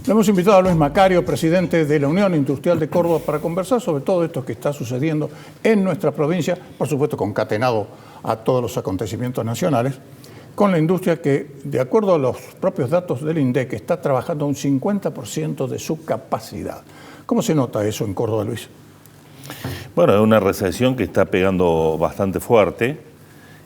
Le hemos invitado a Luis Macario, presidente de la Unión Industrial de Córdoba, para conversar sobre todo esto que está sucediendo en nuestra provincia, por supuesto concatenado a todos los acontecimientos nacionales, con la industria que, de acuerdo a los propios datos del INDEC, está trabajando a un 50% de su capacidad. ¿Cómo se nota eso en Córdoba, Luis? Bueno, es una recesión que está pegando bastante fuerte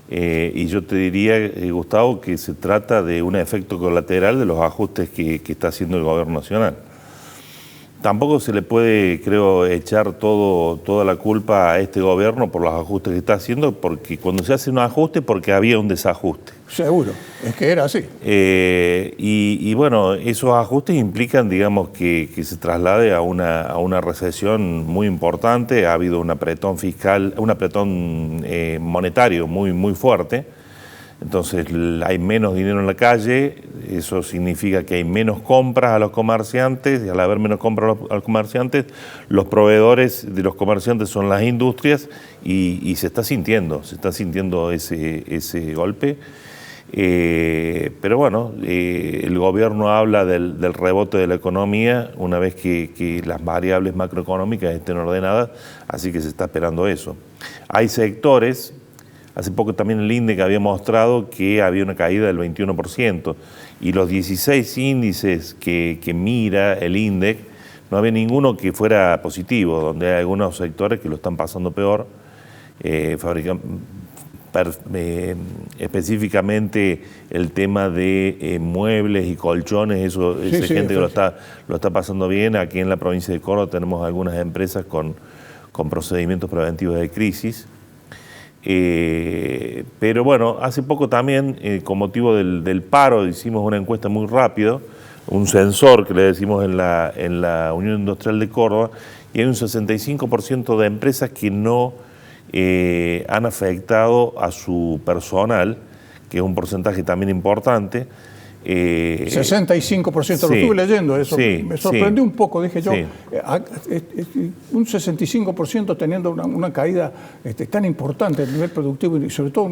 y yo te diría, Gustavo, que se trata de un efecto colateral de los ajustes que está haciendo el gobierno nacional. Tampoco se le puede, creo, echar toda la culpa a este gobierno por los ajustes que está haciendo, porque cuando se hace un ajuste, porque había un desajuste. Seguro, es que era así. Y bueno, esos ajustes implican, digamos, que se traslade a una recesión muy importante. Ha habido un apretón fiscal, un apretón monetario muy fuerte. Entonces hay menos dinero en la calle, eso significa que hay menos compras a los comerciantes, y al haber menos compras a los comerciantes, los proveedores de los comerciantes son las industrias y se está sintiendo ese golpe. Pero bueno, el gobierno habla del rebote de la economía una vez que las variables macroeconómicas estén ordenadas, así que se está esperando eso. Hay sectores. Hace poco también el INDEC había mostrado que había una caída del 21% y los 16 índices que mira el INDEC, no había ninguno que fuera positivo, donde hay algunos sectores que lo están pasando peor, específicamente el tema de muebles y colchones, esa gente que lo está pasando bien. Aquí en la provincia de Córdoba tenemos algunas empresas con procedimientos preventivos de crisis. Pero bueno, hace poco también, con motivo del paro, hicimos una encuesta muy rápido, un sensor que le decimos en la Unión Industrial de Córdoba, y hay un 65% de empresas que no han afectado a su personal, que es un porcentaje también importante. 65%, sí, lo estuve leyendo, eso sí, me sorprendió un poco, dije yo, sí. Un 65% teniendo una caída tan importante a nivel productivo y sobre todo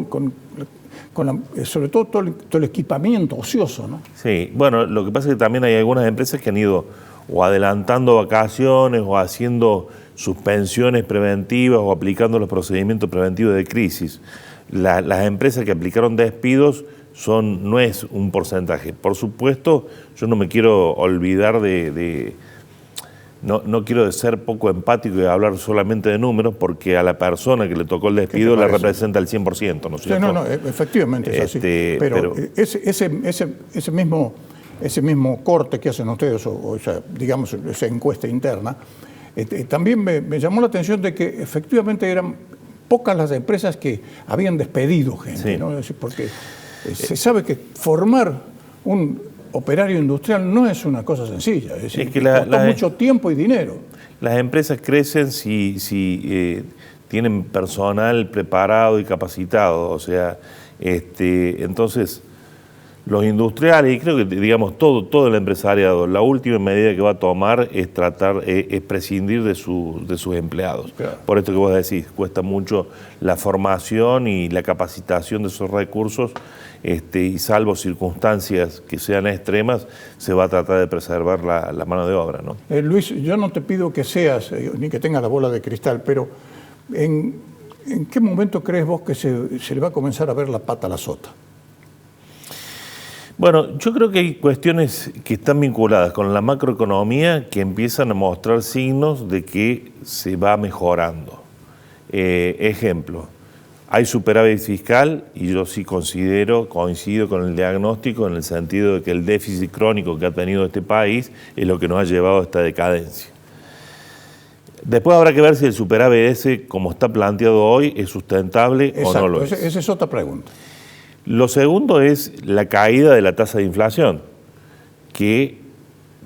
sobre todo todo el equipamiento ocioso, ¿no? Sí, bueno, lo que pasa es que también hay algunas empresas que han ido o adelantando vacaciones o haciendo suspensiones preventivas o aplicando los procedimientos preventivos de crisis. Las empresas que aplicaron despidos no es un porcentaje. Por supuesto, yo no me quiero olvidar no quiero ser poco empático y hablar solamente de números, porque a la persona que le tocó el despido le representa el 100%, ¿no es cierto? Sí, no, efectivamente es así. Pero ese mismo corte que hacen ustedes, o sea, digamos, esa encuesta interna, también me llamó la atención de que efectivamente eran pocas las empresas que habían despedido gente, sí, ¿no? Es decir, porque se sabe que formar un operario industrial no es una cosa sencilla, es decir, que costó mucho tiempo y dinero. Las empresas crecen si tienen personal preparado y capacitado, o sea, entonces los industriales, y creo que digamos todo el empresariado, la última medida que va a tomar es es prescindir de sus empleados. Claro. Por esto que vos decís, cuesta mucho la formación y la capacitación de esos recursos, y salvo circunstancias que sean extremas, se va a tratar de preservar la mano de obra, ¿no? Luis, yo no te pido que seas, ni que tengas la bola de cristal, pero ¿en qué momento crees vos que se le va a comenzar a ver la pata a la sota? Bueno, yo creo que hay cuestiones que están vinculadas con la macroeconomía que empiezan a mostrar signos de que se va mejorando. Ejemplo, hay superávit fiscal y yo sí coincido con el diagnóstico en el sentido de que el déficit crónico que ha tenido este país es lo que nos ha llevado a esta decadencia. Después habrá que ver si el superávit ese, como está planteado hoy, es sustentable. Exacto, o no lo es. Esa es otra pregunta. Lo segundo es la caída de la tasa de inflación, que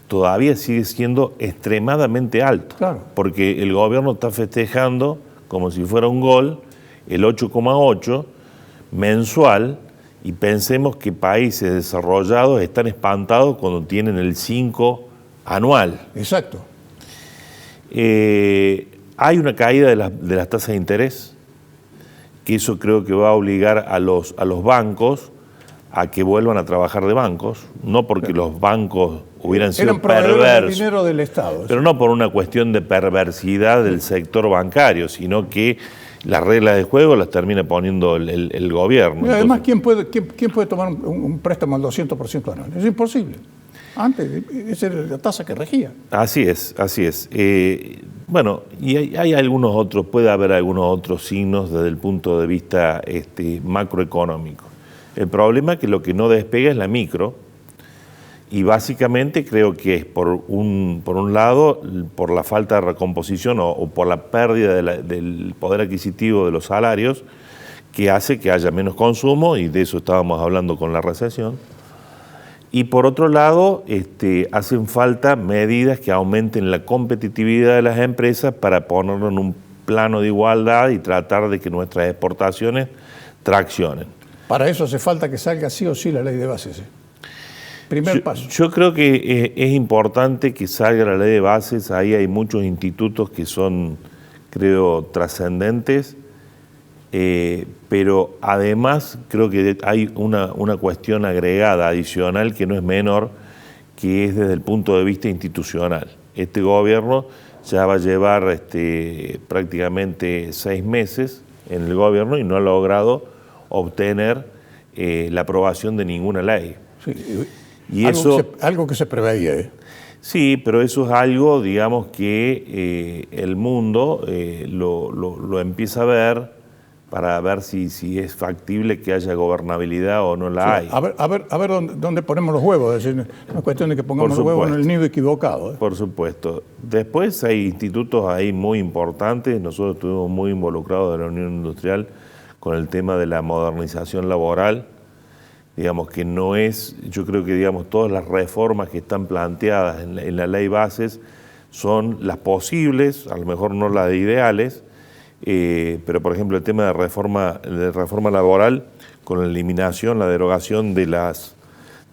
todavía sigue siendo extremadamente alto, claro, porque el gobierno está festejando como si fuera un gol el 8,8 mensual, y pensemos que países desarrollados están espantados cuando tienen el 5 anual. Exacto. Hay una caída de las tasas de interés, que eso creo que va a obligar a los bancos a que vuelvan a trabajar de bancos, no porque los bancos hubieran sido eran proveedores perversos, del dinero del Estado. pero no por una cuestión de perversidad del sector bancario, sino que las reglas de juego las termina poniendo el gobierno. Y además, ¿quién puede tomar un préstamo al 200% anual? Es imposible. Antes, esa era la tasa que regía. Así es, así es. Bueno, y hay algunos otros, puede haber algunos otros signos desde el punto de vista macroeconómico. El problema es que lo que no despega es la micro, y básicamente creo que es por un lado, por la falta de recomposición o por la pérdida del poder adquisitivo de los salarios, que hace que haya menos consumo, y de eso estábamos hablando con la recesión. Y por otro lado, hacen falta medidas que aumenten la competitividad de las empresas para ponerlo en un plano de igualdad y tratar de que nuestras exportaciones traccionen. Para eso hace falta que salga sí o sí la ley de bases. Primer paso. Yo creo que es importante que salga la ley de bases. Ahí hay muchos institutos que son, creo, trascendentes, pero además creo que hay una cuestión agregada, adicional, que no es menor, que es desde el punto de vista institucional. Este gobierno ya va a llevar prácticamente 6 meses en el gobierno y no ha logrado obtener la aprobación de ninguna ley. Sí, y algo que se preveía. Sí, pero eso es algo, digamos, que el mundo lo empieza a ver para ver si es factible que haya gobernabilidad o no la hay. A ver dónde ponemos los huevos. Es decir, no es cuestión de que pongamos los huevos en el nido equivocado. Por supuesto. Después hay institutos ahí muy importantes. Nosotros estuvimos muy involucrados de la Unión Industrial con el tema de la modernización laboral. Digamos que no es, yo creo que todas las reformas que están planteadas en la ley bases son las posibles, a lo mejor no las ideales, pero por ejemplo el tema de reforma laboral, con la eliminación, la derogación de las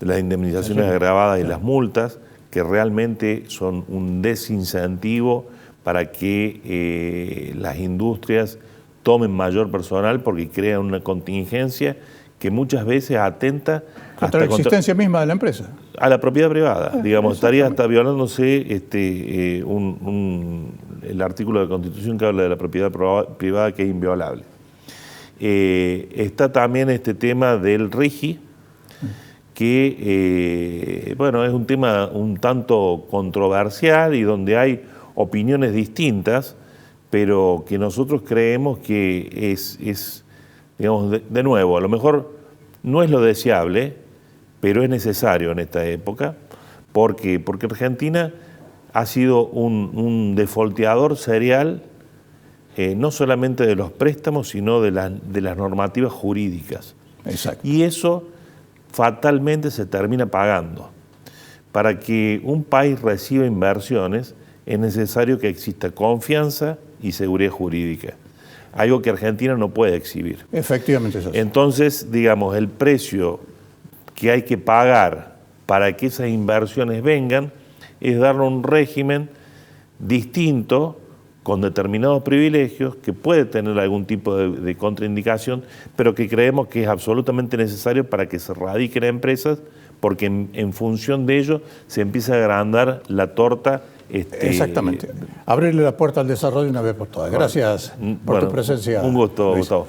indemnizaciones agravadas y las multas, que realmente son un desincentivo para que las industrias tomen mayor personal, porque crean una contingencia que muchas veces atenta contra la existencia misma de la empresa. A la propiedad privada. Estaría hasta violándose el artículo de la Constitución que habla de la propiedad privada, que es inviolable. Está también este tema del RIGI, que es un tema un tanto controversial y donde hay opiniones distintas, pero que nosotros creemos que es de nuevo, a lo mejor no es lo deseable, pero es necesario en esta época. ¿Por qué? Porque Argentina ha sido un defaulteador serial, no solamente de los préstamos, sino de las normativas jurídicas. Exacto. Y eso fatalmente se termina pagando. Para que un país reciba inversiones es necesario que exista confianza y seguridad jurídica. Algo que Argentina no puede exhibir. Efectivamente es así. Entonces, el precio que hay que pagar para que esas inversiones vengan es darle un régimen distinto, con determinados privilegios, que puede tener algún tipo de contraindicación, pero que creemos que es absolutamente necesario para que se radiquen empresas, porque en función de ello se empieza a agrandar la torta. Exactamente. Abrirle la puerta al desarrollo una vez por todas. Gracias por tu presencia. Un gusto, Gustavo.